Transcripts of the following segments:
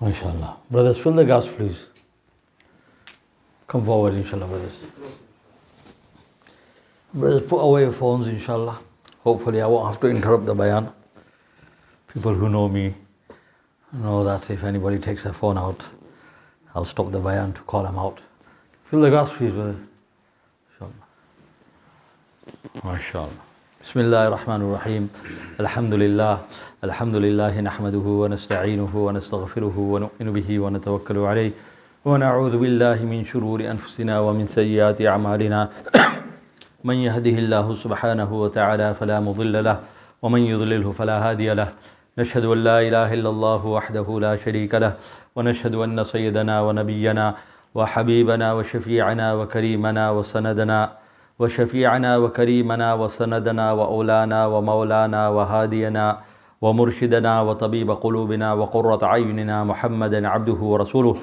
MashaAllah. Brothers, fill the gas, please. Come forward, inshallah, brothers. Brothers, put away your phones, inshallah. Hopefully, I won't have to interrupt the bayan. People who know me know that if anybody takes their phone out, I'll stop the bayan to call them out. Fill the gas, please, brothers. MashaAllah. بسم الله الرحمن الرحيم الحمد لله نحمده ونستعينه ونستغفره ونؤمن به ونتوكل عليه ونعوذ بالله من شرور أنفسنا ومن سيئات أعمالنا من يهده الله سبحانه وتعالى فلا مضل له ومن يضلله فلا هادي له نشهد أن لا إله إلا الله وحده لا شريك له ونشهد أن سيدنا ونبينا وحبيبنا وشفيعنا وكريمنا وسندنا وشفيعنا وكريمنا وسندنا وأولانا ومولانا وهادينا ومرشدنا وطبيب قلوبنا وقرة عيننا محمدا عبده ورسوله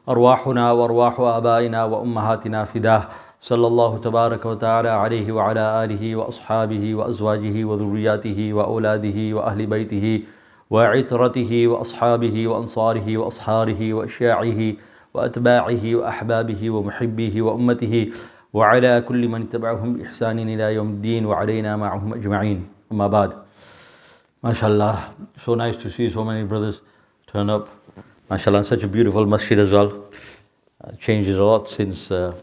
أرواحنا وأرواح آبائنا وأمهاتنا فداه صلى الله تبارك وتعالى عليه وعلى آله وأصحابه وأزواجه وذرياته وأولاده وأهل بيته وعترته وأصحابه وأنصاره وأصهاره وأشياعه وأتباعه وأحبابه ومحبيه وأمته وعلى كل من تبعهم بإحسان إلى يوم الدين وعلينا معهم أجمعين أما بعد. MashaAllah, so nice to see so many brothers turn up. MashaAllah, such a beautiful masjid as well. Changes a lot since the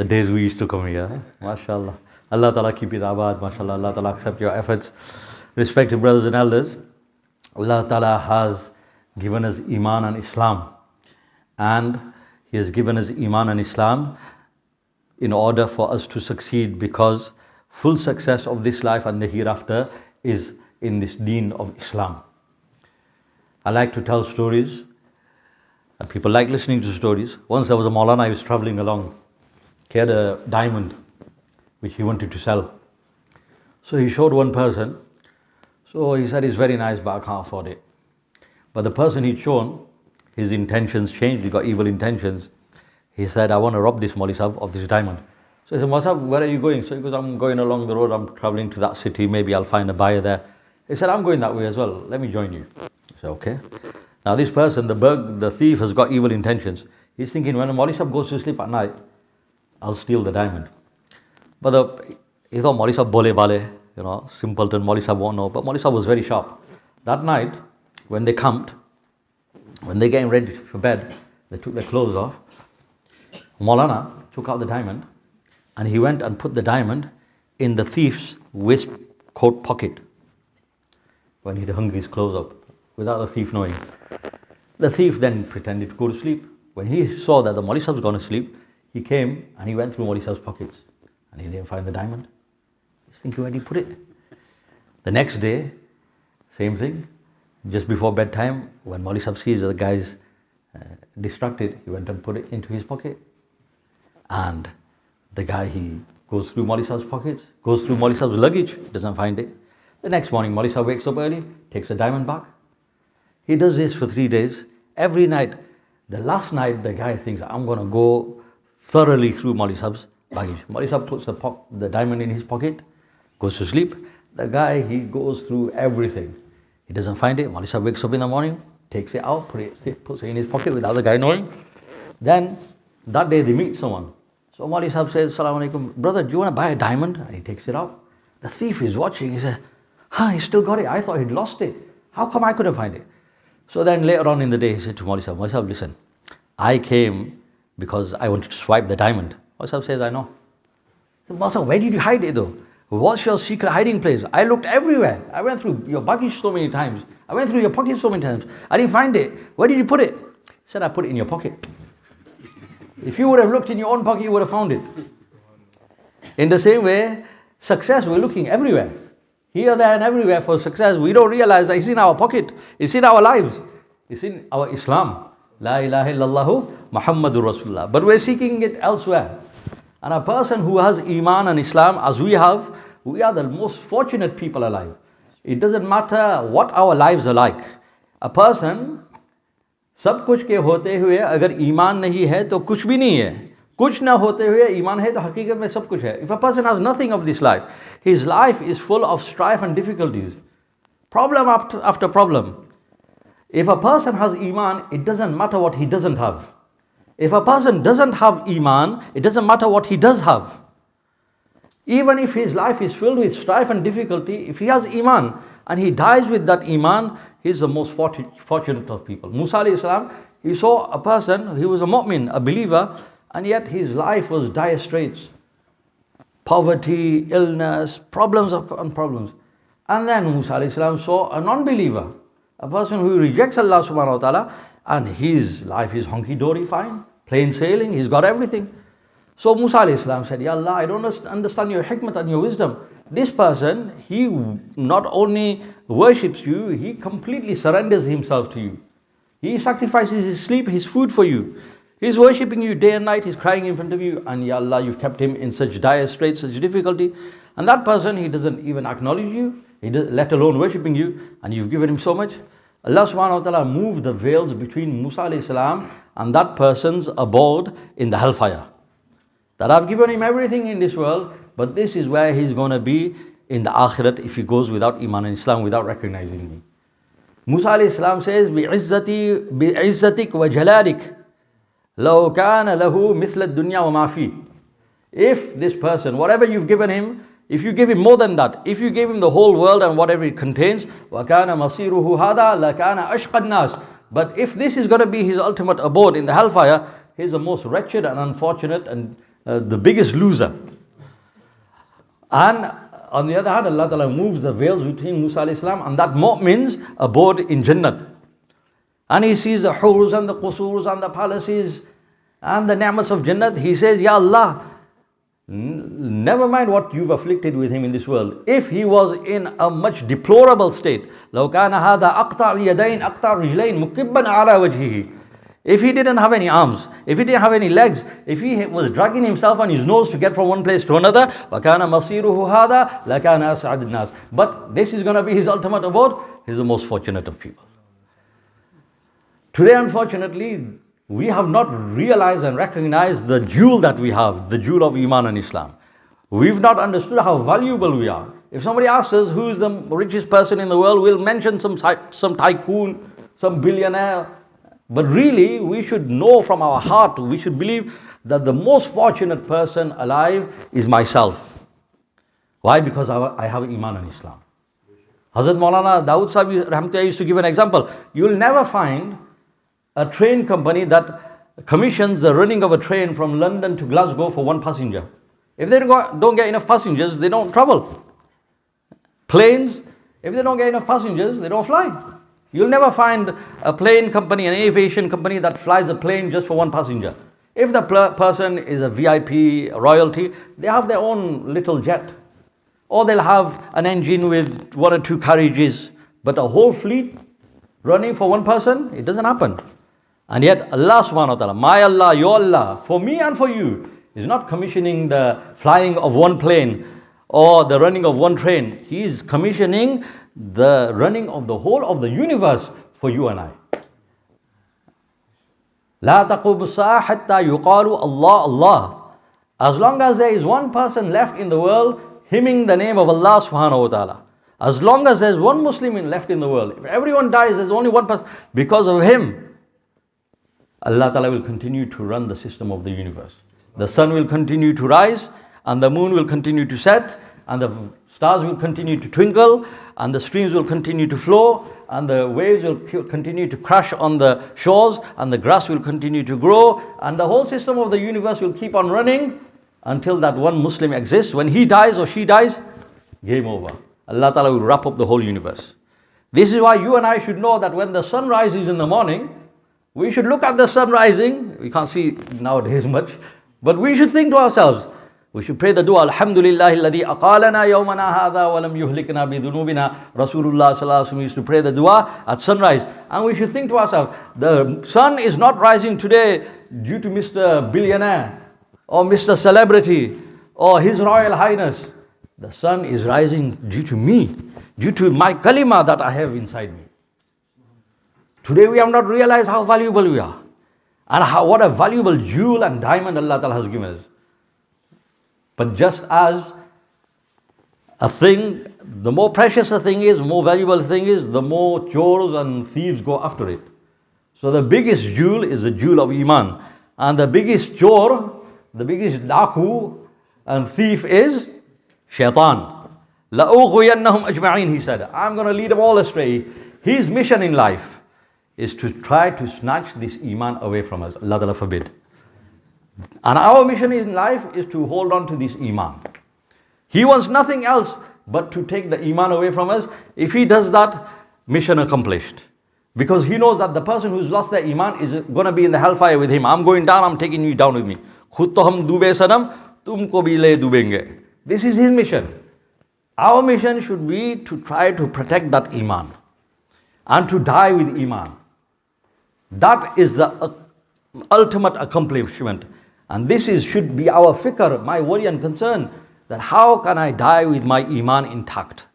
days we used to come here. MashaAllah. Allah Ta'ala keep it abad. MashaAllah. Allah Ta'ala accept your efforts. Respected brothers and elders, Allah Ta'ala has given us Iman and Islam. And He has given us Iman and Islam in order for us to succeed, because full success of this life and the hereafter is in this deen of Islam. I like to tell stories. People like listening to stories. Once there was a Maulana, he was traveling along. He had a diamond which he wanted to sell. So he showed one person. So he said, it's very nice, but I can't afford it. But the person he'd shown, his intentions changed. He got evil intentions. He said, I want to rob this Maulvi Sahib of this diamond. So he said, Maulvi Sahib, where are you going? So he goes, I'm going along the road, I'm traveling to that city, maybe I'll find a buyer there. He said, I'm going that way as well, let me join you. He said, okay. Now this person, the thief, has got evil intentions. He's thinking, when Maulvi Sahib goes to sleep at night, I'll steal the diamond. But he thought Maulvi Sahib bole bale, simpleton, Maulvi Sahib won't know. But Maulvi Sahib was very sharp. That night, when they camped, when they getting ready for bed, they took their clothes off. Maulana took out the diamond and he went and put the diamond in the thief's waistcoat pocket when he'd hung his clothes up without the thief knowing. The thief then pretended to go to sleep. When he saw that the Maulvi Sahib's gone to sleep, he came and he went through Maulvi Sahib's pockets and he didn't find the diamond. He's thinking, where did he put it? The next day, same thing. Just before bedtime, when Maulvi Sahib sees the guy's distracted, he went and put it into his pocket. And the guy, he goes through Maulvi Sahib's pockets, goes through Maulvi Sahib's luggage, doesn't find it. The next morning, Maulvi Sahib wakes up early, takes the diamond back. He does this for 3 days. Every night, the last night, the guy thinks, I'm going to go thoroughly through Maulvi Sahib's baggage. Maulvi Sahib puts the diamond in his pocket, goes to sleep. The guy, he goes through everything. He doesn't find it. Maulvi Sahib wakes up in the morning, takes it out, puts it in his pocket without the guy knowing. Then, that day, they meet someone. So Maulvi Sahib says, Assalamu alaikum, brother, do you want to buy a diamond? And he takes it out. The thief is watching. He says, he still got it. I thought he'd lost it. How come I couldn't find it? So then later on in the day, he said to Maulvi Sahib, listen, I came because I wanted to swipe the diamond. Maulvi Sahib says, I know. So, Maulvi Sahib, where did you hide it though? What's your secret hiding place? I looked everywhere. I went through your baggage so many times. I went through your pockets so many times. I didn't find it. Where did you put it? He said, I put it in your pocket. If you would have looked in your own pocket, you would have found it. In the same way, success, we're looking everywhere. Here, there and everywhere for success. We don't realize that it's in our pocket. It's in our lives. It's in our Islam. La ilaha illallahu Muhammadur Rasulullah. But we're seeking it elsewhere. And a person who has Iman and Islam, as we have, we are the most fortunate people alive. It doesn't matter what our lives are like. A person, सब कुछ के होते हुए अगर ईमान नहीं है तो कुछ भी नहीं है. कुछ ना होते हुए ईमान है तो हकीकत में सब कुछ है. If a person has nothing of this life, his life is full of strife and difficulties, problem after problem. If a person has Iman, it doesn't matter what he doesn't have. If a person doesn't have Iman, it doesn't matter what he does have. Even if his life is filled with strife and difficulty, if he has Iman and he dies with that Iman, he's the most fortunate of people. Musa alayhi salam, he saw a person, he was a mu'min, a believer, and yet his life was dire straits. Poverty, illness, problems upon problems. And then Musa alayhi salam saw a non-believer, a person who rejects Allah subhanahu wa ta'ala, and his life is honky-dory fine, plain sailing, he's got everything. So Musa alayhi salam said, Ya Allah, I don't understand your hikmat and your wisdom. This person, he not only worships you, he completely surrenders himself to you. He sacrifices his sleep, his food for you. He's worshipping you day and night, he's crying in front of you, and Ya Allah, you've kept him in such dire straits, such difficulty. And that person, he doesn't even acknowledge you, let alone worshipping you, and you've given him so much. Allah subhanahu wa ta'ala moved the veils between Musa alayhi salam and that person's abode in the hellfire. That I've given him everything in this world, but this is where he's going to be in the akhirat if he goes without Iman and Islam, without recognizing me. Musa alayhi salam says, بِعِزَّتِكَ وَجَلَالِكَ لَوْ كَانَ لَهُ مِثْلَ الدُّنْيَا وَمَا فِيهِ. If this person, whatever you've given him, if you give him more than that, if you gave him the whole world and whatever it contains, وَكَانَ مَصِيرُهُ هَذَا لَكَانَ أَشْقَى النَّاسِ. But if this is going to be his ultimate abode in the hellfire, he's the most wretched and unfortunate and the biggest loser. And on the other hand, Allah Ta'ala moves the veils between Musa alayhi salam and that mu'min's abode in Jannat. And he sees the hurs and the qusurs and the palaces and the ni'mas of Jannat. He says, Ya Allah, never mind what you've afflicted with him in this world. If he was in a much deplorable state, لو كان هذا أقطع اليدين أقطع الرجلين مكبا على وجهه. If he didn't have any arms, if he didn't have any legs, if he was dragging himself on his nose to get from one place to another, وَكَانَ مَصِيرُهُ هَذَا لَكَانَ أَسْعَدُ النَّاسِ. But this is going to be his ultimate abode. He's the most fortunate of people. Today, unfortunately, we have not realized and recognized the jewel that we have, the jewel of Iman and Islam. We've not understood how valuable we are. If somebody asks us who is the richest person in the world, we'll mention some tycoon, some billionaire. But really, we should know from our heart, we should believe that the most fortunate person alive is myself. Why? Because I have Iman and Islam. Hazrat Maulana Dawood Sahib Rahmatullah used to give an example. You'll never find a train company that commissions the running of a train from London to Glasgow for one passenger. If they don't get enough passengers, they don't travel. Planes, if they don't get enough passengers, they don't fly. You'll never find a plane company, an aviation company that flies a plane just for one passenger. If the person is a VIP, royalty, they have their own little jet. Or they'll have an engine with 1 or 2 carriages. But a whole fleet running for one person, it doesn't happen. And yet Allah subhanahu wa ta'ala, my Allah, your Allah, for me and for you, is not commissioning the flying of one plane or the running of one train. He is commissioning the running of the whole of the universe for you and I. لا تقوم الساعة حتى يقال الله الله. As long as there is one person left in the world hymning the name of Allah subhanahu wa ta'ala, as long as there's one Muslim left in the world, if everyone dies, there's only one person, because of him, Allah ta'ala will continue to run the system of the universe. The sun will continue to rise, and the moon will continue to set, and the stars will continue to twinkle, and the streams will continue to flow, and the waves will continue to crash on the shores, and the grass will continue to grow, and the whole system of the universe will keep on running until that one Muslim exists. When he dies or she dies, game over. Allah Ta'ala will wrap up the whole universe. This is why you and I should know that when the sun rises in the morning, we should look at the sun rising. We can't see nowadays much, but we should think to ourselves, we should pray the dua, Alhamdulillah alladhi aqalana yawmana hadha wa lam yuhlikna bi dhunubina. Rasulullah sallallahu alaihi wasallam used to pray the dua at sunrise. And we should think to ourselves, the sun is not rising today due to Mr. Billionaire or Mr. Celebrity or His Royal Highness. The sun is rising due to me, due to my kalima that I have inside me. Today we have not realized how valuable we are, and what a valuable jewel and diamond Allah Ta'ala has given us. But just as a thing, the more precious a thing is, more valuable a thing is, the more chores and thieves go after it. So the biggest jewel is the jewel of Iman. And the biggest chore, the biggest daku and thief is shaitan. لَأُغْوِيَنَّهُمْ أَجْمَعِينَ, he said. I'm going to lead them all astray. His mission in life is to try to snatch this Iman away from us. Allah Ta'ala forbid. And our mission in life is to hold on to this Iman. He wants nothing else but to take the Iman away from us. If he does that, mission accomplished. Because he knows that the person who's lost their Iman is going to be in the hellfire with him. I'm going down, I'm taking you down with me. Khud to hum dube sanam, tumko bhi le dubenge. This is his mission. Our mission should be to try to protect that Iman and to die with Iman. That is the ultimate accomplishment. And this should be our fikr, my worry and concern, that how can I die with my Iman intact?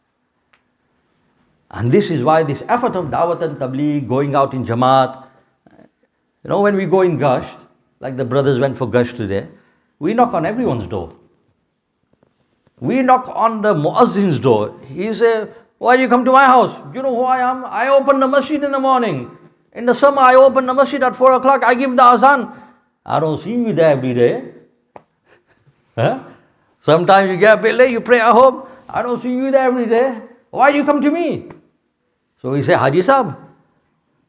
And this is why this effort of Dawat and Tabligh, going out in Jamaat, when we go in Gasht, like the brothers went for Gasht today, we knock on everyone's door. We knock on the Muazzin's door. He says, why do you come to my house? You know who I am? I open the masjid in the morning. In the summer, I open the masjid at 4 o'clock. I give the azan. I don't see you there every day. Huh? Sometimes you get a bit late, you pray at home. I don't see you there every day. Why do you come to me? So we say, Haji Sahib,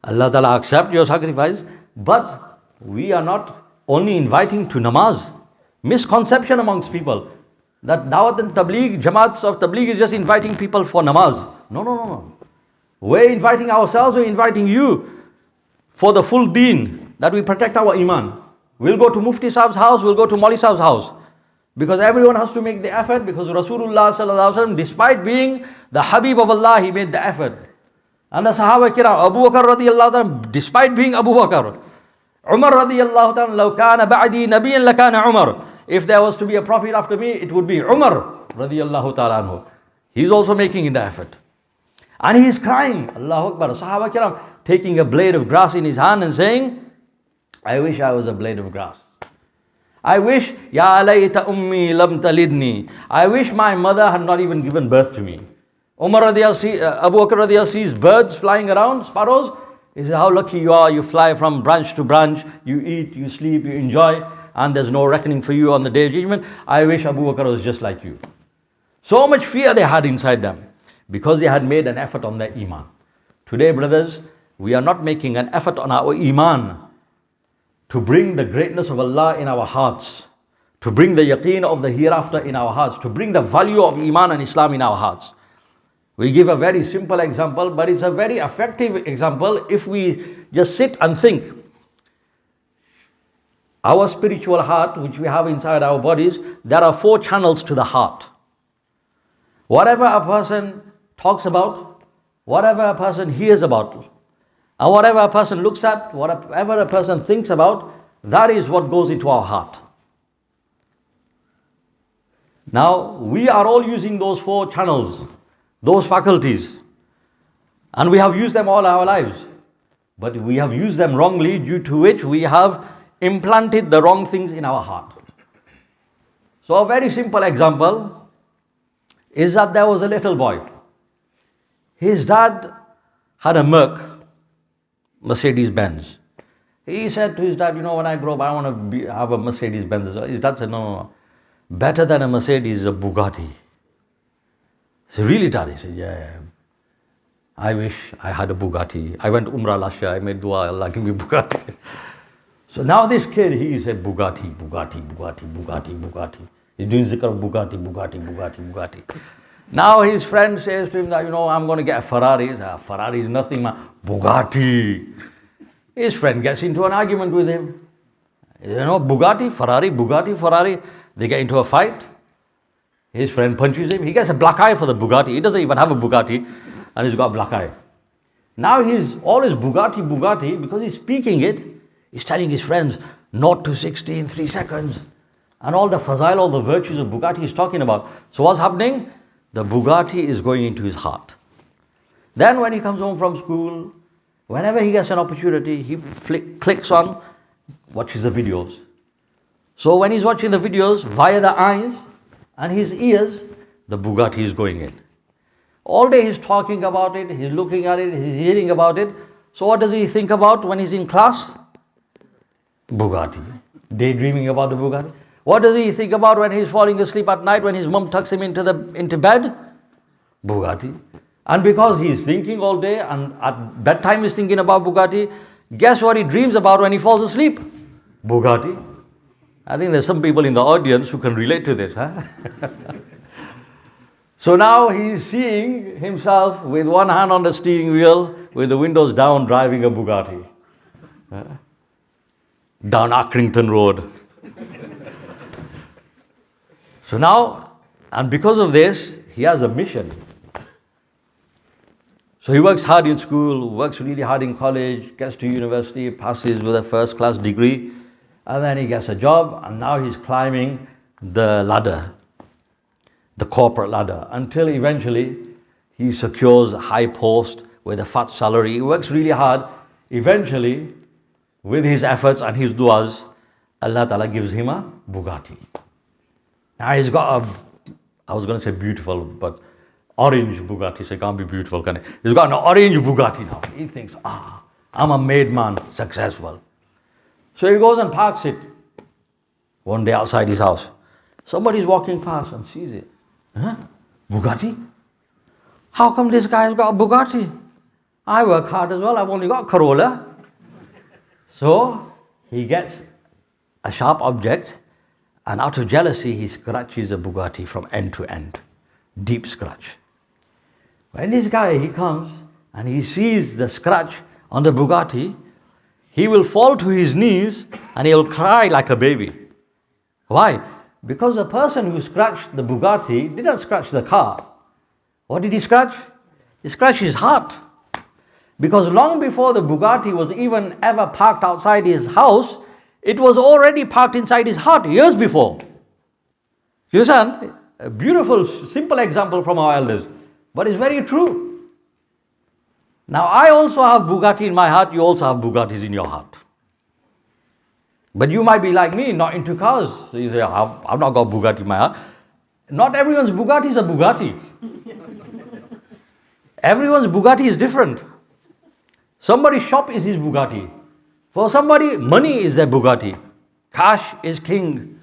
Allah Ta'ala accept your sacrifice. But we are not only inviting to namaz. Misconception amongst people that Dawat and Tabligh, Jamaats of Tabligh is just inviting people for namaz. No. We're inviting ourselves, we're inviting you for the full deen, that we protect our Iman. We'll go to Mufti Sahib's house, we'll go to Mauli Sahib's house. Because everyone has to make the effort, because Rasulullah sallallahu alaihi wasallam, despite being the Habib of Allah, he made the effort. And the Sahaba Kiram, Abu Bakr radiyallahu ta'ala, despite being Abu Bakr, Umar radiyallahu ta'ala, لَوْ كَانَ بَعْدِي نَبِيًّا لَكَانَ Umar. If there was to be a prophet after me, it would be Umar radiyallahu ta'ala anhu. He's also making the effort. And he's crying, Allahu Akbar. Sahaba Kiram taking a blade of grass in his hand and saying, I wish I was a blade of grass. I wish, Ya layta ummi lam talidni. I wish my mother had not even given birth to me. Abu Bakr radiyallahu sees birds flying around, sparrows. He says, how lucky you are, you fly from branch to branch, you eat, you sleep, you enjoy, and there's no reckoning for you on the day of judgment. I wish Abu Bakr was just like you. So much fear they had inside them, because they had made an effort on their Iman. Today, brothers, we are not making an effort on our Iman to bring the greatness of Allah in our hearts, to bring the yaqeen of the hereafter in our hearts, to bring the value of Iman and Islam in our hearts. We give a very simple example, but it's a very effective example if we just sit and think. Our spiritual heart, which we have inside our bodies, there are 4 channels to the heart. Whatever a person talks about, whatever a person hears about, and whatever a person looks at, whatever a person thinks about, that is what goes into our heart. Now, we are all using those 4 channels, those faculties, and we have used them all our lives. But we have used them wrongly, due to which we have implanted the wrong things in our heart. So a very simple example is that there was a little boy. His dad had a Mercedes Benz. He said to his dad, when I grow up, I want to have a Mercedes Benz. His dad said, no. Better than a Mercedes is a Bugatti. He said, really, Dad? He said, yeah. I wish I had a Bugatti. I went Umrah last year. I made dua, Allah give me Bugatti. So now this kid, he said Bugatti. He's doing zikr of Bugatti. Now his friend says to him that, I'm going to get a Ferrari. He says, Ferrari is nothing, man. Bugatti. His friend gets into an argument with him. Bugatti, Ferrari. They get into a fight. His friend punches him. He gets a black eye for the Bugatti. He doesn't even have a Bugatti, and he's got a black eye. Now he's always Bugatti, because he's speaking it. He's telling his friends, 0 to 60 in 3 seconds. And all the fazail, all the virtues of Bugatti he's talking about. So what's happening? The Bugatti is going into his heart. Then when he comes home from school, whenever he gets an opportunity, he clicks on, watches the videos. So when he's watching the videos, via the eyes and his ears, the Bugatti is going in. All day he's talking about it, he's looking at it, he's hearing about it. So what does he think about when he's in class? Bugatti. Daydreaming about the Bugatti. What does he think about when he's falling asleep at night, when his mum tucks him into bed? Bugatti. And because he's thinking all day and at bedtime he's thinking about Bugatti, guess what he dreams about when he falls asleep? Bugatti. I think there's some people in the audience who can relate to this, huh? So now he's seeing himself with one hand on the steering wheel, with the windows down, driving a Bugatti. Down Accrington Road. So now, and because of this, he has a mission. So he works hard in school, works really hard in college, gets to university, passes with a first-class degree, and then he gets a job, and now he's climbing the ladder, the corporate ladder, until eventually he secures a high post with a fat salary. He works really hard. Eventually, with his efforts and his du'as, Allah Ta'ala gives him a Bugatti. Now he's got I was going to say beautiful, but orange Bugatti, so it can't be beautiful, can it? He's got an orange Bugatti now. He thinks, I'm a made man, successful. So he goes and parks it one day outside his house. Somebody's walking past and sees it. Huh? Bugatti? How come this guy's got a Bugatti? I work hard as well, I've only got Corolla. So he gets a sharp object, and out of jealousy he scratches a Bugatti from end to end. Deep scratch. When this guy, he comes and he sees the scratch on the Bugatti, he will fall to his knees and he'll cry like a baby. Why? Because the person who scratched the Bugatti didn't scratch the car. What did he scratch? He scratched his heart. Because long before the Bugatti was even ever parked outside his house, it was already parked inside his heart years before. You understand? A beautiful, simple example from our elders. But it's very true. Now I also have Bugatti in my heart, you also have Bugattis in your heart. But you might be like me, not into cars. So you say, I've not got Bugatti in my heart. Not everyone's Bugatti is a Bugatti. Everyone's Bugatti is different. Somebody's shop is his Bugatti. For somebody, money is their Bugatti. Cash is king.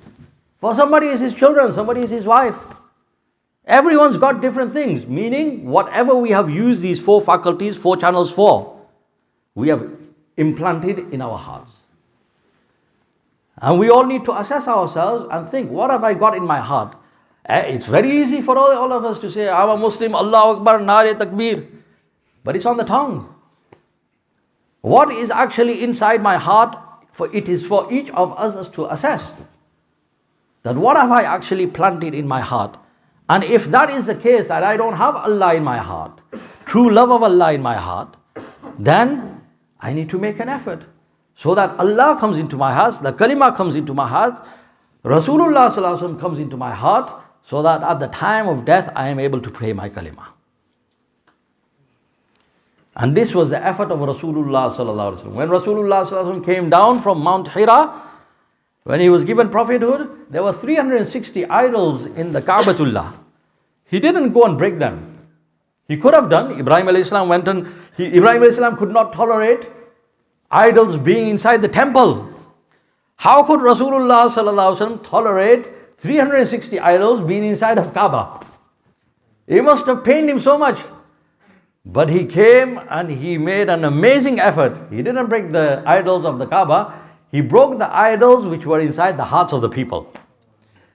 For somebody, it's his children. Somebody is his wife. Everyone's got different things. Meaning, whatever we have used these four faculties, four channels for, we have implanted in our hearts. And we all need to assess ourselves and think, what have I got in my heart? It's very easy for all of us to say, I'm a Muslim, Allahu Akbar, Nare Takbir. But it's on the tongue. What is actually inside my heart? It is for each of us to assess. That what have I actually planted in my heart? And if that is the case, that I don't have Allah in my heart, true love of Allah in my heart, then I need to make an effort. So that Allah comes into my heart, the kalima comes into my heart, Rasulullah Sallallahu Alaihi Wasallam comes into my heart, so that at the time of death I am able to pray my kalima. And this was the effort of Rasulullah Sallallahu Alaihi Wasallam. When Rasulullah Sallallahu Alaihi Wasallam came down from Mount Hira, when he was given prophethood, there were 360 idols in the Ka'batullah. He didn't go and break them. He could have done. Ibrahim alayhi salam went and Ibrahim alayhi salam could not tolerate idols being inside the temple. How could Rasulullah Sallallahu Alaihi Wasallam tolerate 360 idols being inside of Kaaba? It must have pained him so much. But he came and he made an amazing effort. He didn't break the idols of the Kaaba. He broke the idols which were inside the hearts of the people.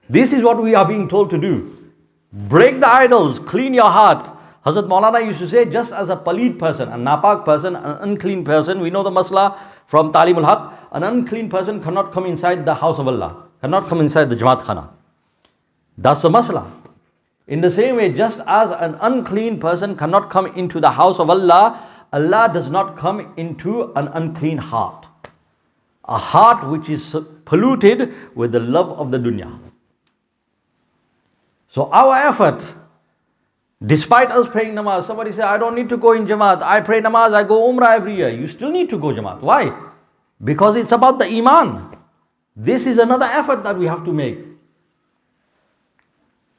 This is what we are being told to do. Break the idols, clean your heart. Hazrat Maulana used to say, just as a paleed person, a napak person, an unclean person, we know the masla from Talimul Haq, an unclean person cannot come inside the house of Allah, cannot come inside the Jamaat Khana. That's the masla. In the same way, just as an unclean person cannot come into the house of Allah, Allah does not come into an unclean heart. A heart which is polluted with the love of the dunya. So our effort, despite us praying namaz, somebody say, I don't need to go in Jamaat, I pray namaz, I go Umrah every year. You still need to go Jamaat. Why? Because it's about the Iman. This is another effort that we have to make.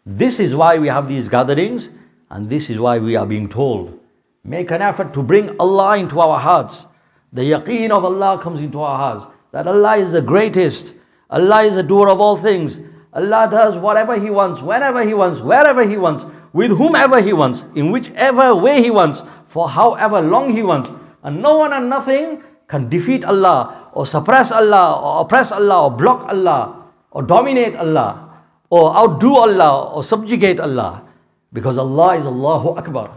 This is why we have these gatherings, and this is why we are being told, make an effort to bring Allah into our hearts. The yaqeen of Allah comes into our hearts, that Allah is the greatest, Allah is the doer of all things. Allah does whatever He wants, whenever He wants, wherever He wants, with whomever He wants, in whichever way He wants, for however long He wants. And no one and nothing can defeat Allah, or suppress Allah, or oppress Allah, or block Allah, or dominate Allah, or outdo Allah, or subjugate Allah. Because Allah is Allahu Akbar.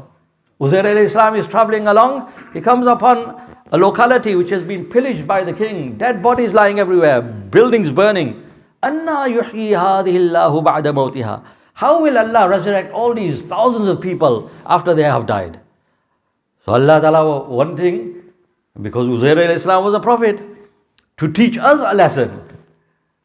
Uzair alayhi salam is traveling along. He comes upon a locality which has been pillaged by the king. Dead bodies lying everywhere. Buildings burning. Anna yuhyi hadhihi Allahu ba'da mawtiha. How will Allah resurrect all these thousands of people after they have died? So Allah Ta'ala wanting, because Uzair alayhi salam was a prophet, to teach us a lesson.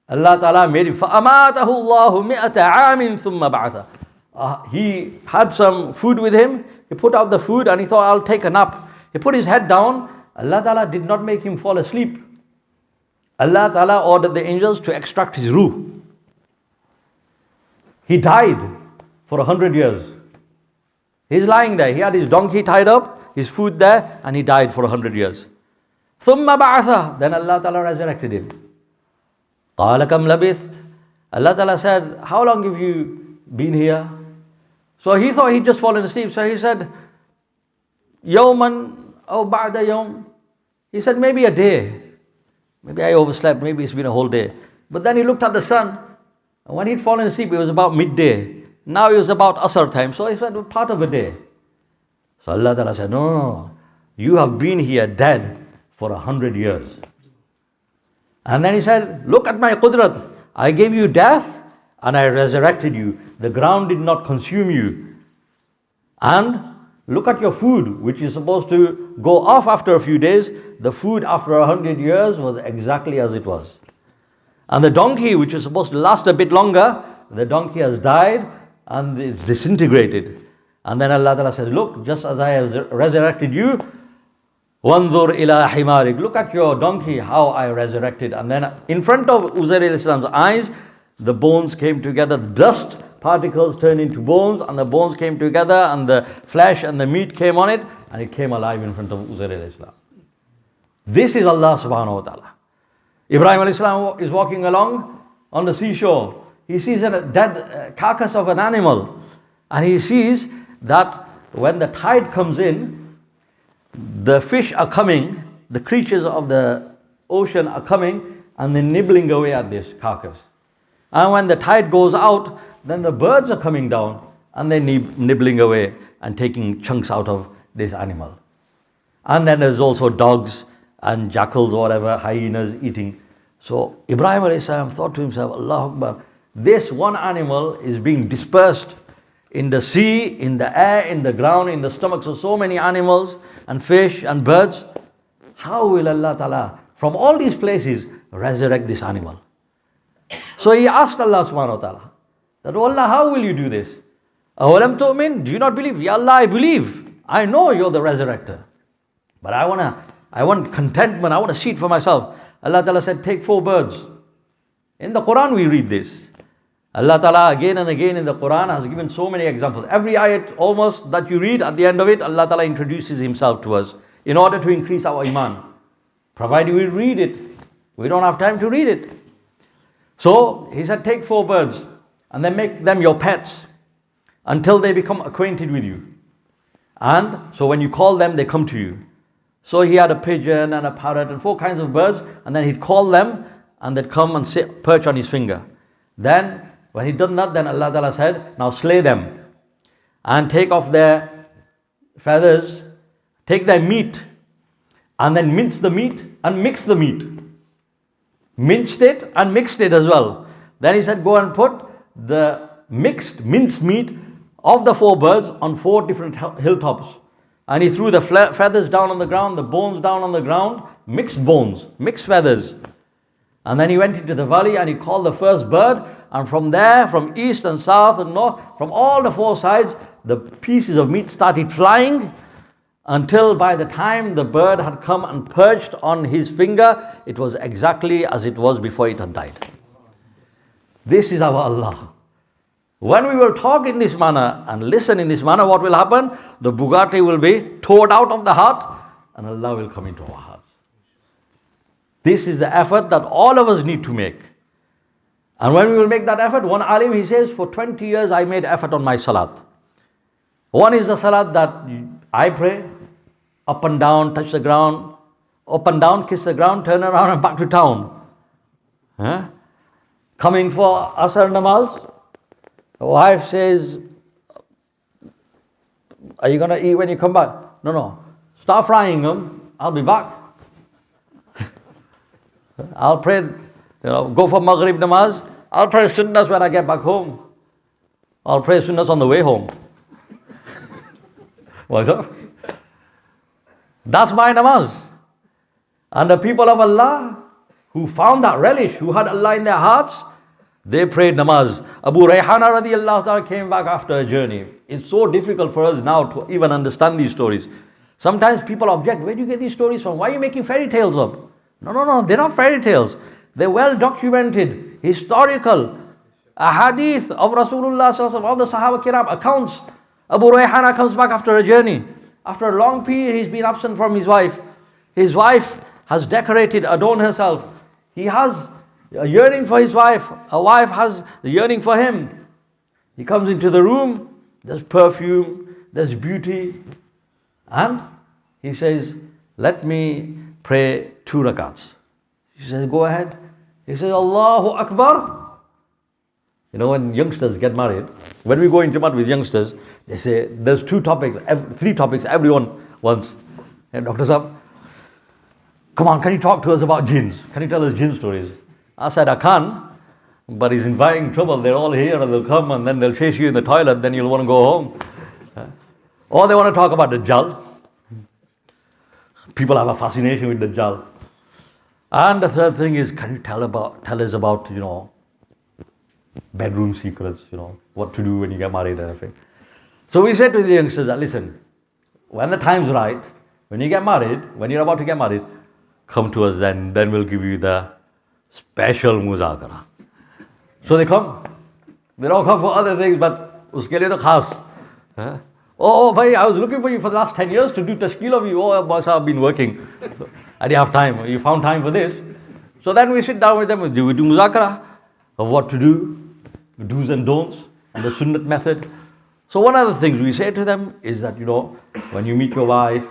Allah Ta'ala made him, فَأَمَاتَهُ اللَّهُ مِئَةَ عَامٍ ثُمَّ بَعَثَ. He had some food with him. He put out the food and he thought, I'll take a nap. He put his head down. Allah Ta'ala did not make him fall asleep. Allah Ta'ala ordered the angels to extract his ruh. He died for 100 years. He's lying there. He had his donkey tied up, his food there, and he died for 100 years. ثُمَّ بَعَثَ. Then Allah Ta'ala resurrected him. قَالَ كَمْ لَبِثْتَ. Allah Ta'ala said, how long have you been here? So he thought he'd just fallen asleep. So he said, يَوْمًا أَوْ بَعْدَ يَوْمٍ. He said, maybe a day. Maybe I overslept. Maybe it's been a whole day. But then he looked at the sun. And when he'd fallen asleep, it was about midday. Now it was about Asr time. So he said, well, part of a day. So Allah Ta'ala said, no. You have been here dead for 100 years. And then he said, look at my qudrat. I gave you death and I resurrected you. The ground did not consume you. And look at your food, which is supposed to go off after a few days. The food after 100 years was exactly as it was. And the donkey, which is supposed to last a bit longer, the donkey has died and is disintegrated. And then Allah Ta'ala says, look, just as I have resurrected you, وَانظُرْ إِلَىٰ حِمَارِكَ. Look at your donkey, how I resurrected. And then in front of Uzair alayhi salam's eyes, the bones came together, the dust particles turned into bones, and the bones came together, and the flesh and the meat came on it, and it came alive in front of Uzair alayhi salam. This is Allah subhanahu wa ta'ala. Ibrahim alayhi salam is walking along on the seashore. He sees a dead carcass of an animal, and he sees that when the tide comes in, the fish are coming, the creatures of the ocean are coming, and they're nibbling away at this carcass. And when the tide goes out, then the birds are coming down, and they're nibbling away and taking chunks out of this animal. And then there's also dogs and jackals or whatever, hyenas eating. So Ibrahim alayhi salam thought to himself, Allahu Akbar, this one animal is being dispersed in the sea, in the air, in the ground, in the stomachs of so many animals and fish and birds. How will Allah Ta'ala from all these places resurrect this animal? So he asked Allah subhanahu wa ta'ala that, oh Allah, how will you do this? Awalam tu'min? Do you not believe? Ya Allah, I believe. I know you're the resurrector. But I want contentment. I want to see it for myself. Allah Ta'ala said, take 4 birds. In the Quran we read this. Allah Ta'ala again and again in the Quran has given so many examples. Every ayat almost that you read, at the end of it, Allah Ta'ala introduces Himself to us in order to increase our iman. Provided we read it. We don't have time to read it. So He said, take 4 birds and then make them your pets until they become acquainted with you. And so when you call them, they come to you. So he had a pigeon and a parrot and 4 kinds of birds, and then he'd call them and they'd come and sit, perch on his finger. Then when he'd done that, then Allah Ta'ala said, now slay them and take off their feathers, take their meat and then mince the meat and mix the meat. Minced it and mixed it as well. Then he said, go and put the mixed minced meat of the 4 birds on 4 different hilltops. And he threw the feathers down on the ground, the bones down on the ground, mixed bones, mixed feathers. And then he went into the valley and he called the first bird, and from there, from east and south and north, from all the 4 sides, the pieces of meat started flying until by the time the bird had come and perched on his finger, it was exactly as it was before it had died. This is our Allah. When we will talk in this manner and listen in this manner, what will happen? The Bugatti will be towed out of the heart and Allah will come into our hearts. This is the effort that all of us need to make. And when we will make that effort, one alim, he says, for 20 years I made effort on my salat. One is the salat that I pray, up and down, touch the ground, up and down, kiss the ground, turn around and back to town. Coming for Asr namaz, the wife says, are you going to eat when you come back? No. Start frying them, I'll be back. I'll pray, go for Maghrib namaz, I'll pray sunnahs when I get back home. I'll pray sunnahs on the way home. What's up? That's my namaz. And the people of Allah who found that relish, who had Allah in their hearts, they prayed namaz. Abu Rayhana radiallahu ta'ala came back after a journey. It's so difficult for us now to even understand these stories. Sometimes people object, where do you get these stories from? Why are you making fairy tales up? No, they're not fairy tales. They're well documented, historical, ahadith of Rasulullah sallallahu alaihi wasallam, of the Sahaba Kiram, accounts. Abu Rayhana comes back after a journey. After a long period, he's been absent from his wife. His wife has decorated, adorned herself. He has a yearning for his wife. A wife has the yearning for him. He comes into the room, there's perfume, there's beauty. And he says, let me pray 2 rakats. She says, go ahead. He says, Allahu Akbar. When youngsters get married, when we go in Jamaat with youngsters, they say, there's 3 topics everyone wants. And Dr. Saab, come on, can you talk to us about jinns? Can you tell us jinn stories? I said, I can, but he's inviting trouble. They're all here and they'll come and then they'll chase you in the toilet, then you'll want to go home. Or they want to talk about Dajjal. People have a fascination with Dajjal. And the third thing is, can you tell us about, bedroom secrets, what to do when you get married and everything. So we said to the youngsters that, listen, when the time's right, when you get married, when you're about to get married, come to us then we'll give you the special muzakara. So they come. They don't come for other things, but uske liye to khas. Oh, bhai, I was looking for you for the last 10 years to do tashkil of you. Oh, boss, I've been working. So, I didn't have time. You found time for this. So then we sit down with them. We do muzakara of what to do, do's and don'ts, and the sunnat method. So one of the things we say to them is that, when you meet your wife,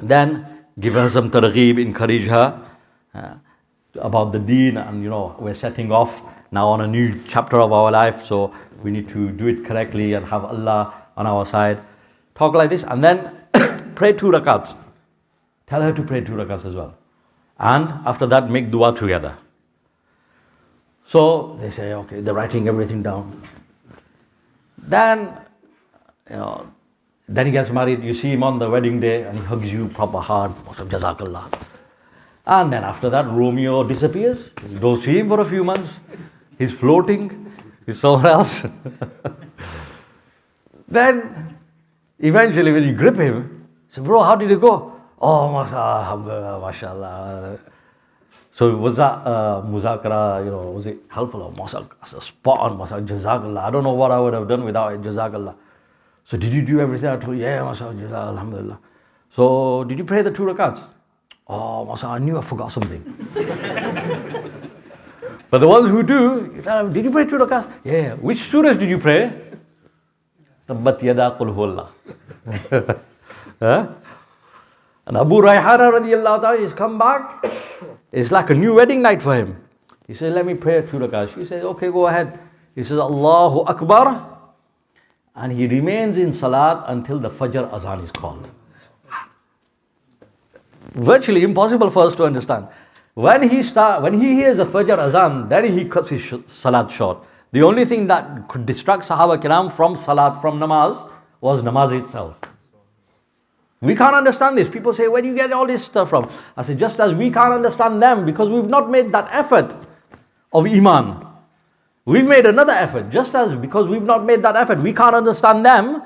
then give her some targheeb, encourage her about the deen, and we're setting off now on a new chapter of our life, so we need to do it correctly and have Allah on our side. Talk like this, and then pray 2 rakats. Tell her to pray 2 rakats as well. And after that, make dua together. So they say, okay, they're writing everything down. Then, then he gets married. You see him on the wedding day and he hugs you proper hard. Jazakallah. And then after that, Romeo disappears. You don't see him for a few months. He's floating. He's somewhere else. Then, eventually when you grip him, say, bro, how did it go? Oh, mashallah, mashallah. So was that muzakara, was it helpful? Or mashallah, spot on, mashallah, jazakallah. I don't know what I would have done without it, jazakallah. So did you do everything I told you? Yeah, mashallah, jazakallah, alhamdulillah. So did you pray the 2 rakats? Oh, mashallah, I knew I forgot something. But the ones who do, you tell them, did you pray 2 rakats? Yeah. Which surahs did you pray? Tabbat yada qul huwallah. And Abu Rayhana radiallahu ta'ala, he's come back. It's like a new wedding night for him. He said, let me pray 2 rakats. She says, okay, go ahead. He says, Allahu Akbar. And he remains in salat until the Fajr azan is called. Virtually impossible for us to understand. When he hears the Fajr azan, then he cuts his salat short. The only thing that could distract Sahaba Kiram from salat, from namaz, was namaz itself. We can't understand this. People say, where do you get all this stuff from? I say, just as we can't understand them because we've not made that effort of iman. We've made another effort. Just as because we've not made that effort, we can't understand them.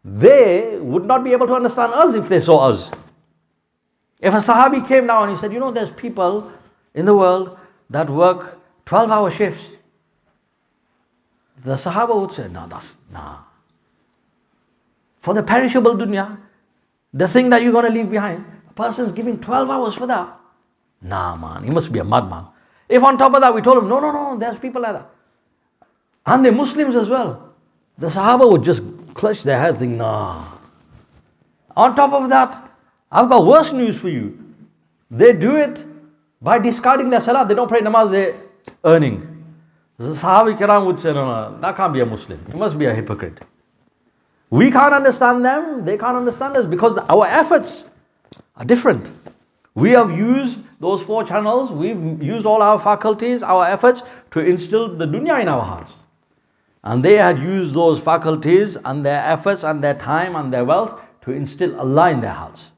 They would not be able to understand us if they saw us. If a Sahabi came now and he said, there's people in the world that work 12-hour shifts. The Sahaba would say, no, nah. For the perishable dunya, the thing that you're going to leave behind, a person's giving 12 hours for that. Nah, man, he must be a madman. If on top of that we told him, no, there's people like that. And they're Muslims as well. The Sahaba would just clutch their head, think, nah. On top of that, I've got worse news for you. They do it by discarding their salah. They don't pray namaz, they're earning. The Sahaba Kiram would say, no, that can't be a Muslim. He must be a hypocrite. We can't understand them, they can't understand us, because our efforts are different. We have used those 4 channels, we've used all our faculties, our efforts to instill the dunya in our hearts. And they had used those faculties and their efforts and their time and their wealth to instill Allah in their hearts.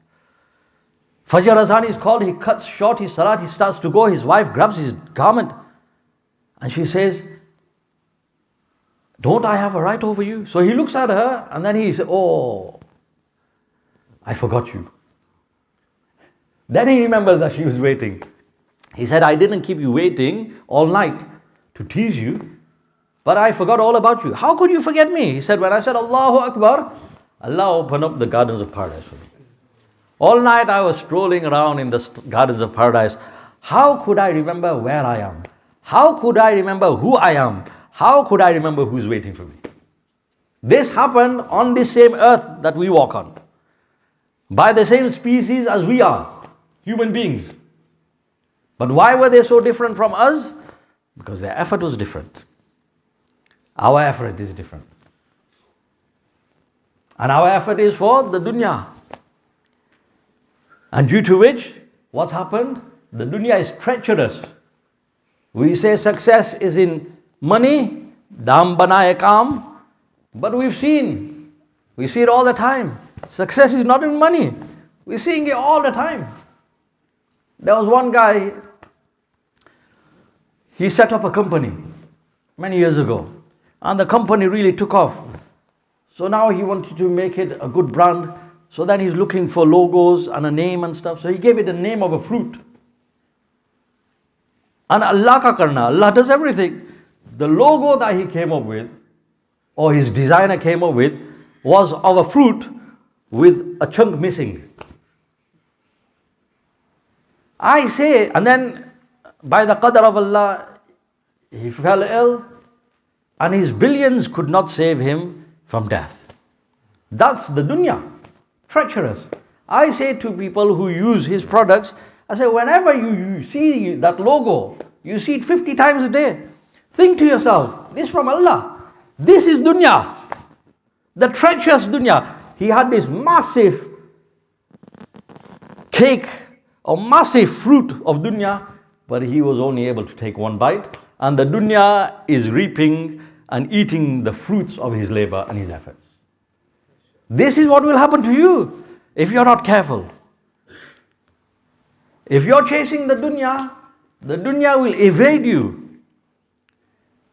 Fajr Azan is called, he cuts short his salat, he starts to go, his wife grabs his garment and she says, don't I have a right over you? So he looks at her and then he says, oh, I forgot you. Then he remembers that she was waiting. He said, I didn't keep you waiting all night to tease you, but I forgot all about you. How could you forget me? He said, when I said Allahu Akbar, Allah opened up the gardens of paradise for me. All night I was strolling around in the gardens of paradise. How could I remember where I am? How could I remember who I am? How could I remember who's waiting for me? This happened on this same earth that we walk on, by the same species as we are, human beings. But why were they so different from us? Because their effort was different. Our effort is different. And our effort is for the dunya. And due to which, what's happened? The dunya is treacherous. We say success is in money, dam banaye kaam, but we see it all the time. Success is not in money. We're seeing it all the time. There was one guy, he set up a company many years ago, and the company really took off. So now he wanted to make it a good brand. So then he's looking for logos and a name and stuff. So he gave it the name of a fruit. And Allah ka karna, Allah does everything. The logo that he came up with, or his designer came up with, was of a fruit with a chunk missing. I say, and then by the qadr of Allah, he fell ill, and his billions could not save him from death. That's the dunya. Treacherous. I say to people who use his products, I say, whenever you see that logo, you see it 50 times a day, think to yourself, this is from Allah. This is dunya. The treacherous dunya. He had this massive cake or massive fruit of dunya, but he was only able to take one bite, and the dunya is reaping and eating the fruits of his labor and his efforts. This is what will happen to you if you're not careful. If you're chasing the dunya will evade you.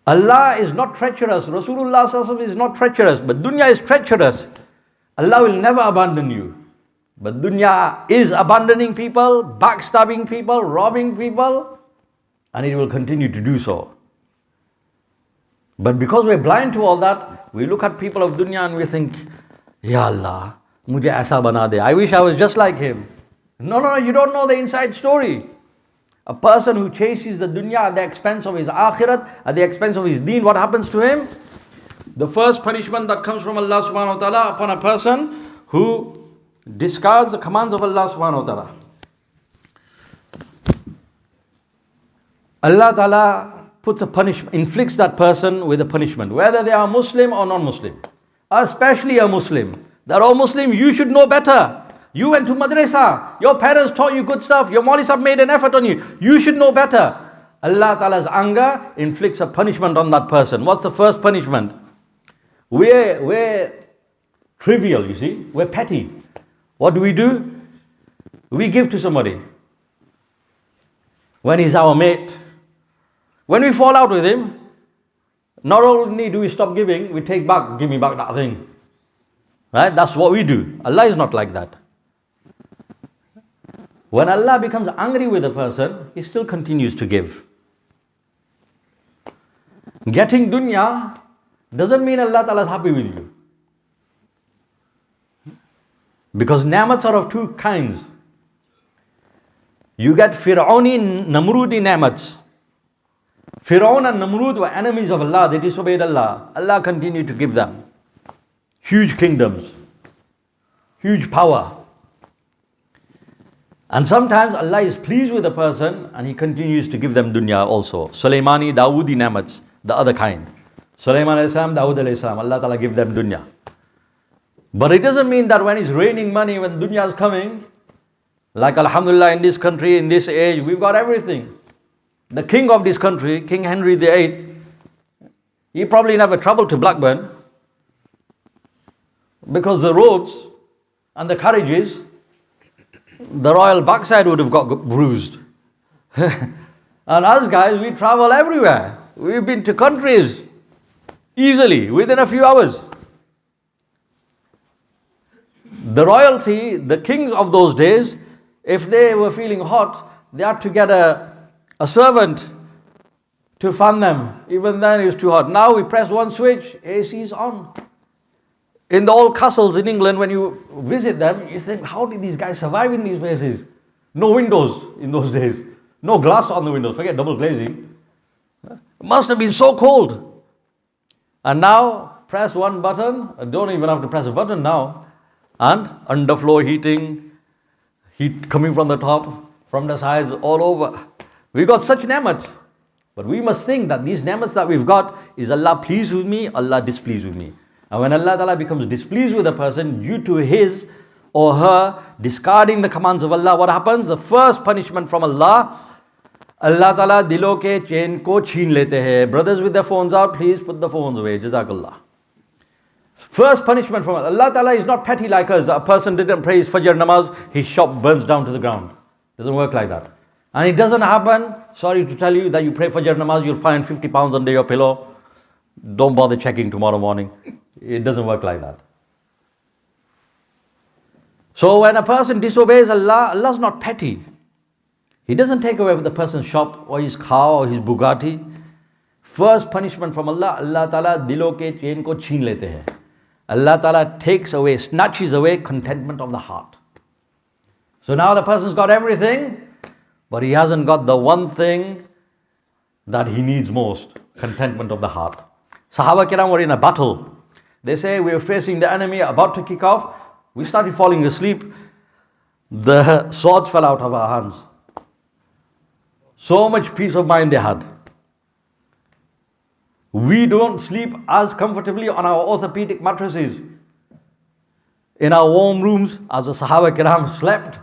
Allah is not treacherous. Rasulullah Sallallahu Alaihi Wasallam is not treacherous, but dunya is treacherous. Allah will never abandon you. But dunya is abandoning people, backstabbing people, robbing people, and it will continue to do so. But because we're blind to all that, we look at people of dunya and we think, Ya Allah, mujhe aisa bana de. I wish I was just like him. No, you don't know the inside story. A person who chases the dunya at the expense of his akhirat, at the expense of his deen, what happens to him? The first punishment that comes from Allah subhanahu wa ta'ala upon a person who discards the commands of Allah subhanahu wa ta'ala. Allah ta'ala puts a punishment, inflicts that person with a punishment, whether they are Muslim or non-Muslim. Especially a Muslim. That, oh Muslim, you should know better. You went to madrasa. Your parents taught you good stuff. Your mawlis have made an effort on you. You should know better. Allah Ta'ala's anger inflicts a punishment on that person. What's the first punishment? We're trivial, you see. We're petty. What do? We give to somebody. When he's our mate. When we fall out with him, not only do we stop giving, we take back, give me back that thing. Right? That's what we do. Allah is not like that. When Allah becomes angry with a person, He still continues to give. Getting dunya doesn't mean Allah Ta'ala is happy with you. Because ni'mats are of two kinds. You get Fir'auni, Namrudi ni'mats. Fir'aun and Namrud were enemies of Allah, they disobeyed Allah. Allah continued to give them huge kingdoms, huge power. And sometimes Allah is pleased with a person and He continues to give them dunya also. Sulaimani, Dawoodi ni'mats, the other kind. Sulaiman alayhi salam, Dawood alayhi salam, Allah Ta'ala give them dunya. But it doesn't mean that when it's raining money, when dunya is coming, like Alhamdulillah in this country, in this age, we've got everything. The king of this country, King Henry VIII, he probably never traveled to Blackburn because the roads and the carriages, the royal backside would have got bruised. And us guys, we travel everywhere. We've been to countries easily, within a few hours. The royalty, the kings of those days, if they were feeling hot, they had to get a servant to fan them. Even then it was too hot. Now we press one switch, AC is on. In the old castles in England, when you visit them, you think, how did these guys survive in these places? No windows in those days. No glass on the windows. Forget double glazing. It must have been so cold. And now, press one button. Don't even have to press a button now. And underfloor heating, heat coming from the top, from the sides, all over. We got such ni'mats. But we must think that these ni'mats that we've got, is Allah pleased with me, Allah displeased with me. And when Allah Ta'ala becomes displeased with a person due to his or her discarding the commands of Allah, what happens? The first punishment from Allah, Allah Ta'ala dilon ke chain ko chheen lete hai. Brothers with their phones out, please put the phones away. Jazakallah. First punishment from Allah. Allah Ta'ala is not petty like us. A person didn't pray his Fajr namaz, his shop burns down to the ground. Doesn't work like that. And it doesn't happen, sorry to tell you, that you pray Fajr namaz, you'll find 50 pounds under your pillow. Don't bother checking tomorrow morning. It doesn't work like that. So when a person disobeys Allah, Allah's not petty. He doesn't take away the person's shop or his car or his Bugatti. First punishment from Allah, Allah Ta'ala dilon ke chain ko chheen lete hai. Allah Ta'ala takes away, snatches away contentment of the heart. So now the person's got everything, but he hasn't got the one thing that he needs most, contentment of the heart. Sahaba Kiram were in a battle. They say we were facing the enemy, about to kick off. We started falling asleep. The swords fell out of our hands. So much peace of mind they had. We don't sleep as comfortably on our orthopedic mattresses in our warm rooms as the Sahaba Kiram slept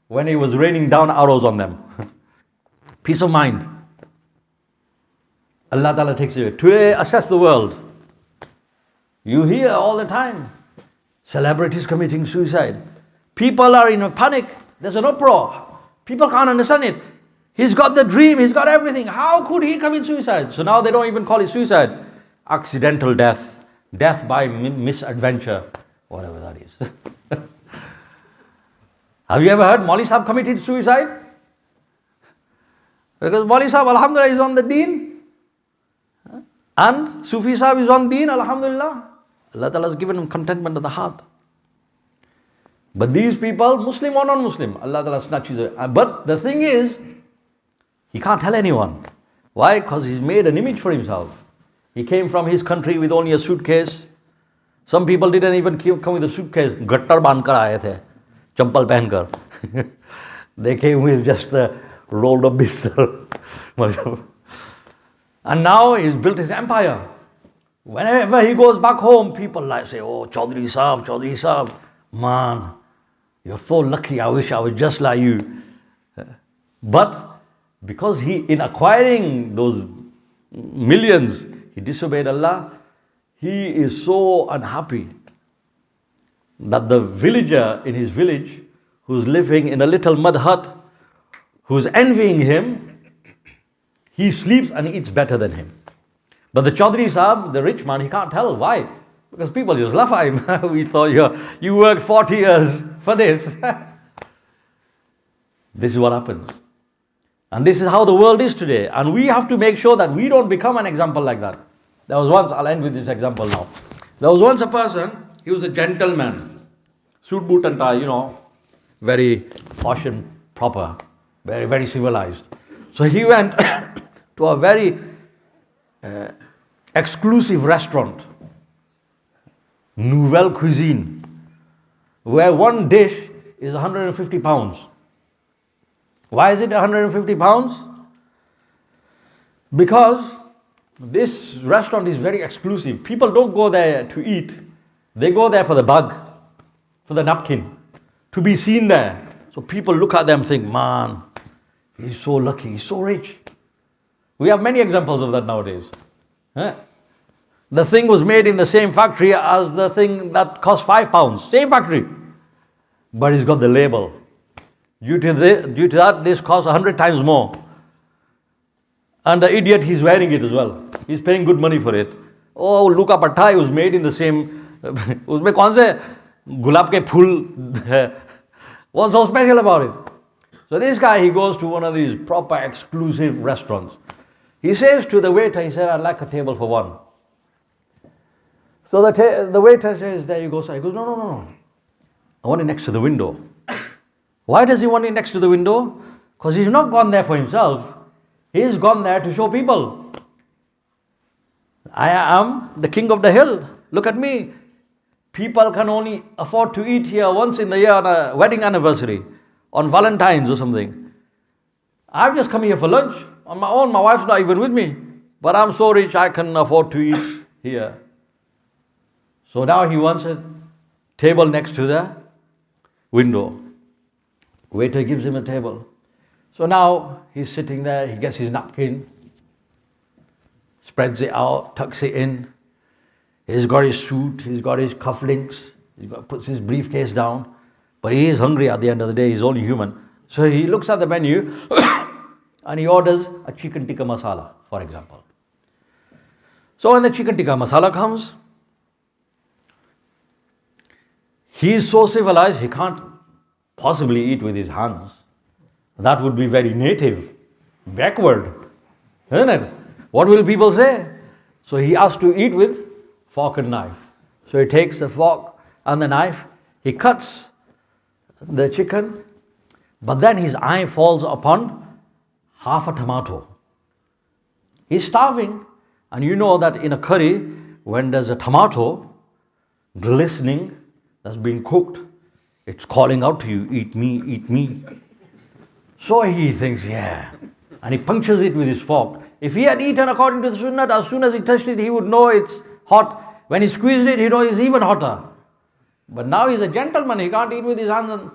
when it was raining down arrows on them. Peace of mind. Allah Ta'ala takes it. To assess the world, you hear all the time celebrities committing suicide. People are in a panic. There's an uproar. People can't understand it. He's got the dream, he's got everything. How could he commit suicide? So now they don't even call it suicide. Accidental death. Death by misadventure. Whatever that is. Have you ever heard Mauli Sahib committed suicide? Because Mauli Sahib, alhamdulillah, is on the deen. And Sufi Sahib is on deen, alhamdulillah. Allah Ta'ala has given him contentment of the heart. But these people, Muslim or non-Muslim, Allah Ta'ala snatches it. But the thing is, he can't tell anyone. Why? Because he's made an image for himself. He came from his country with only a suitcase. Some people didn't even come with a suitcase. Gattar bandh kar aaye the, champal pehen kar. They came with just a rolled up bistar. And now he's built his empire. Whenever he goes back home, people like say, oh, Chaudhry Sahib, man, you're so lucky, I wish I was just like you. But because in acquiring those millions, he disobeyed Allah, he is so unhappy that the villager in his village, who's living in a little mud hut, who's envying him, he sleeps and eats better than him. But the Chaudhry Sahib, the rich man, he can't tell. Why? Because people just laugh at him. We thought you worked 40 years for this. This is what happens. And this is how the world is today. And we have to make sure that we don't become an example like that. There was once, I'll end with this example now. There was once a person, he was a gentleman, suit, boot and tie, very posh and proper, very, very civilized. So he went to a very exclusive restaurant, nouvelle cuisine, where one dish is 150 pounds. Why is it 150 pounds? Because this restaurant is very exclusive. People don't go there to eat. They go there for the bug, for the napkin, to be seen there. So people look at them and think, man, he's so lucky, he's so rich. We have many examples of that nowadays. The thing was made in the same factory as the thing that cost £5. Same factory. But it's got the label. Due to that, this costs 100 times more. And the idiot, he's wearing it as well. He's paying good money for it. Oh, look up, a tie was made in the same. Usme kaun se gulab ke phool? What's so special about it? So this guy, he goes to one of these proper exclusive restaurants. He says to the waiter, he said, I'd like a table for one. So the waiter says, there you go, sir. He goes, no. I want it next to the window. Why does he want it next to the window? Because he's not gone there for himself. He's gone there to show people. I am the king of the hill. Look at me. People can only afford to eat here once in the year on a wedding anniversary, on Valentine's or something. I've just come here for lunch on my own. My wife's not even with me. But I'm so rich I can afford to eat here. So now he wants a table next to the window. Waiter gives him a table. So now he's sitting there, he gets his napkin, spreads it out, tucks it in. He's got his suit, he's got his cufflinks, puts his briefcase down. But he is hungry at the end of the day, he's only human. So he looks at the menu and he orders a chicken tikka masala, for example. So when the chicken tikka masala comes, he is so civilized, he can't possibly eat with his hands. That would be very native, backward, isn't it? What will people say? So he has to eat with fork and knife. So he takes the fork and the knife, he cuts the chicken, but then his eye falls upon half a tomato. He's starving, and you know that in a curry, when there's a tomato glistening, that's being cooked, it's calling out to you, eat me, eat me. So he thinks, yeah, and he punctures it with his fork. If he had eaten according to the sunnah, as soon as he touched it, he would know it's hot. When he squeezed it, he'd know it's even hotter. But now he's a gentleman, he can't eat with his hands, and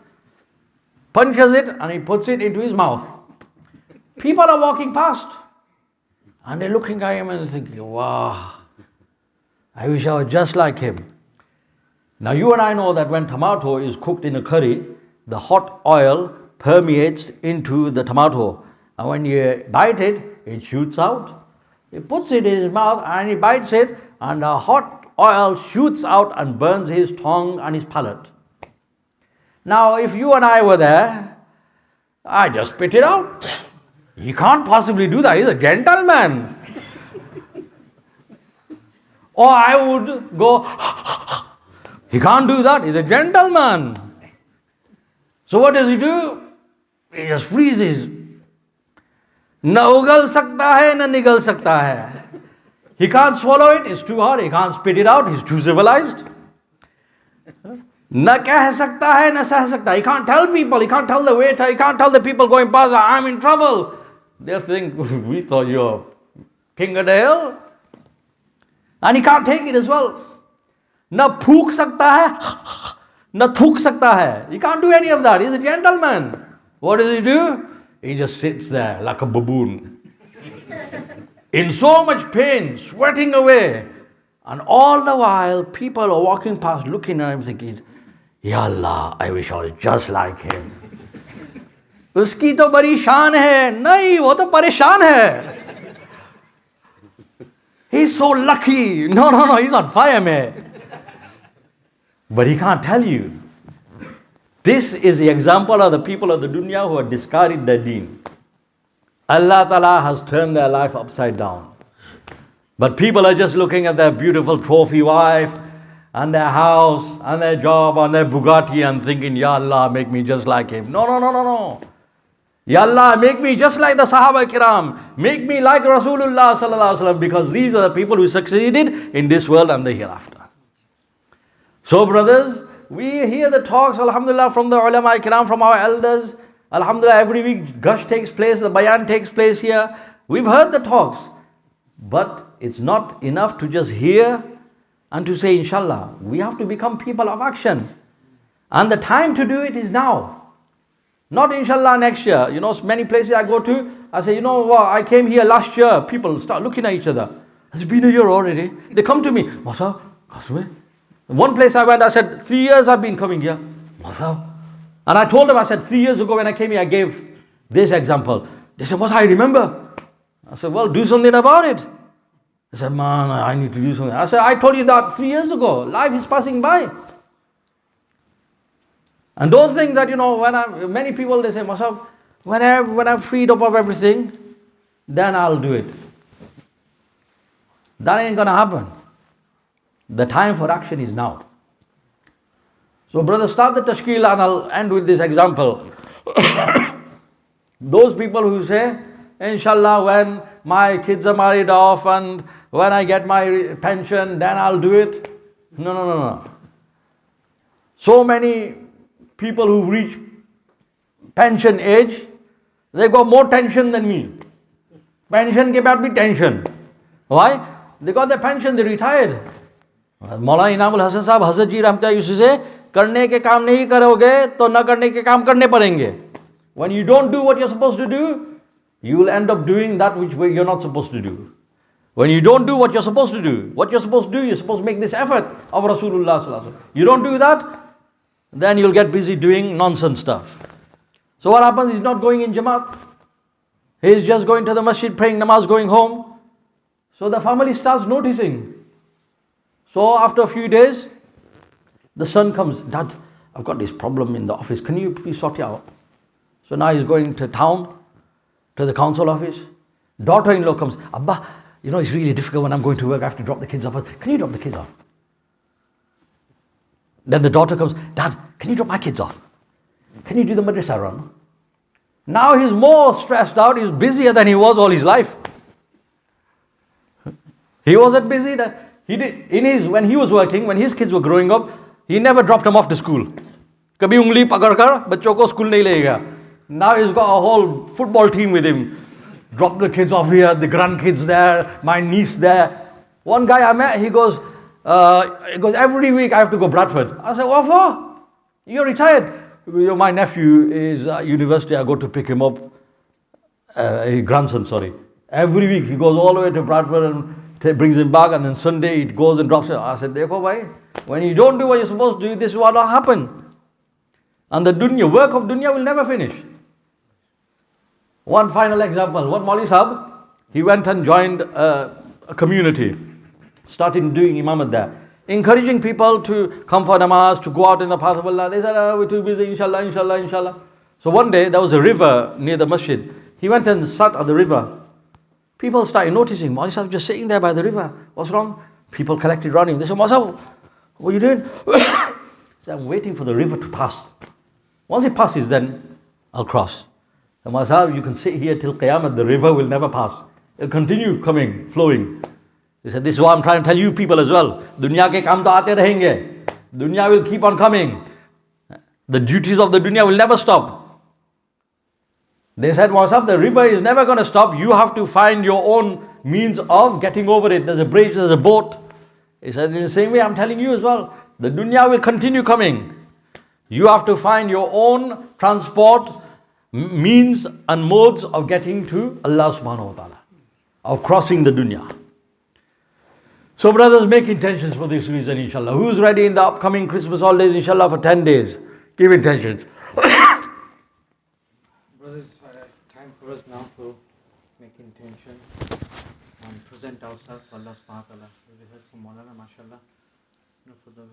punches it and he puts it into his mouth. People are walking past and they're looking at him and thinking, wow, I wish I was just like him. Now you and I know that when tomato is cooked in a curry, the hot oil permeates into the tomato, and when you bite it, it shoots out. He puts it in his mouth and he bites it, and the hot oil shoots out and burns his tongue and his palate. Now if you and I were there, I just spit it out. He can't possibly do that, he's a gentleman. Or I would go, he can't do that, he's a gentleman. So what does he do? He just freezes. Na ugal sakta hai, na nigal sakta hai. He can't swallow it, it's too hard. He can't spit it out, he's too civilized. Na keh sakta hai, na sah sakta. He can't tell people, he can't tell the waiter, he can't tell the people going past, I'm in trouble. They'll think, we thought you're king of the hill. And he can't take it as well. Na phook sakta hai, na thuk sakta hai. He can't do any of that, he's a gentleman. What does he do? He just sits there like a baboon. In so much pain, sweating away. And all the while, people are walking past, looking at him, thinking, Ya Allah, I wish I was just like him. Uski to badi shaan hai. Nahi, wo to pareshaan hai. He's so lucky. No, he's on fire, man. But he can't tell you. This is the example of the people of the dunya who have discarded their deen. Allah Ta'ala has turned their life upside down. But people are just looking at their beautiful trophy wife and their house and their job and their Bugatti and thinking, Ya Allah, make me just like him. No, no, no, no, no. Ya Allah, make me just like the Sahaba Kiram. Make me like Rasulullah sallallahu alaihi wasallam, because these are the people who succeeded in this world and the hereafter. So brothers, we hear the talks, alhamdulillah, from the ulama kiram, from our elders. Alhamdulillah, every week gush takes place, the bayan takes place here. We've heard the talks. But it's not enough to just hear and to say, inshallah. We have to become people of action. And the time to do it is now. Not inshallah next year. You know, many places I go to, I say, you know what, I came here last year. People start looking at each other. It's been a year already. They come to me, Masa, one place I went, I said, 3 years I've been coming here. Masa. And I told them, I said, 3 years ago when I came here, I gave this example. They said, Masa, I remember. I said, well, do something about it. They said, man, I need to do something. I said, I told you that 3 years ago. Life is passing by. And don't think that, you know, many people, they say, Masa, when I'm freed up of everything, then I'll do it. That ain't gonna happen. The time for action is now. So brother, start the tashkil, and I'll end with this example. Those people who say, inshallah, when my kids are married off and when I get my pension, then I'll do it. No, no, no, no. So many people who've reached pension age, they've got more tension than me. Pension ke baad bhi tension. Why? They got their pension, they retired. मौलाना इनामुल हसन साहब हजरत जी रहमतुल्लाह अलैहि से करने के काम नहीं करोगे तो न करने के काम करने पड़ेंगे. When you don't do what you're supposed to do, you will end up doing that which you're not supposed to do. When you don't do what you're supposed to do, you're supposed to make this effort of Rasulullah sallallahu alaihi wasallam. You don't do that, then you'll get busy doing nonsense stuff. So what happens? He's not going in Jamaat. He's just going to the masjid, praying namaz, going home. So the family starts noticing. So after a few days, the son comes, Dad, I've got this problem in the office. Can you please sort it out? So now he's going to town, to the council office. Daughter-in-law comes, Abba, you know, it's really difficult when I'm going to work. I have to drop the kids off. Can you drop the kids off? Then the daughter comes, Dad, can you drop my kids off? Can you do the madrasa run? Now he's more stressed out. He's busier than he was all his life. He wasn't busy that he did when he was working, when his kids were growing up, he never dropped them off to school. Kabhi ungli pakad kar bachcho ko school nahi lega. Now he's got a whole football team with him. Drop the kids off here, the grandkids there, my niece there. One guy I met, he goes, every week I have to go Bradford. I said, what for? You're retired. My nephew is at university, I go to pick him up. His grandson, sorry. Every week he goes all the way to Bradford and brings him back, and then Sunday he goes and drops it. I said, Dekho bhai, when you don't do what you're supposed to do, this is what will happen. And the work of dunya will never finish. One final example. One Maulvi Sahib, he went and joined a community, started doing imamat there, encouraging people to come for namaz, to go out in the path of Allah. They said, we're too busy, inshallah, inshallah, inshallah. So one day there was a river near the masjid. He went and sat at the river. People started noticing, Maulvi Sahib just sitting there by the river. What's wrong? People collected around him. They said, Maulvi Sahib, what are you doing? He said, I'm waiting for the river to pass. Once it passes, then I'll cross. And Maulvi Sahib, you can sit here till Qiyamah, the river will never pass. It'll continue coming, flowing. He said, this is what I'm trying to tell you people as well. Dunya ke kaam to aate rahenge. Dunya will keep on coming. The duties of the dunya will never stop. They said, Maulvi Sahib, the river is never going to stop. You have to find your own means of getting over it. There's a bridge, there's a boat. He said, in the same way, I'm telling you as well. The dunya will continue coming. You have to find your own transport, means and modes of getting to Allah subhanahu wa ta'ala, of crossing the dunya. So brothers, make intentions for this reason, inshallah. Who's ready in the upcoming Christmas holidays, inshallah, for 10 days? Give intentions. Brothers, time for us now to make intentions and present ourselves to Allah subhanahu wa ta'ala. We heard from Maulana, mashallah, for the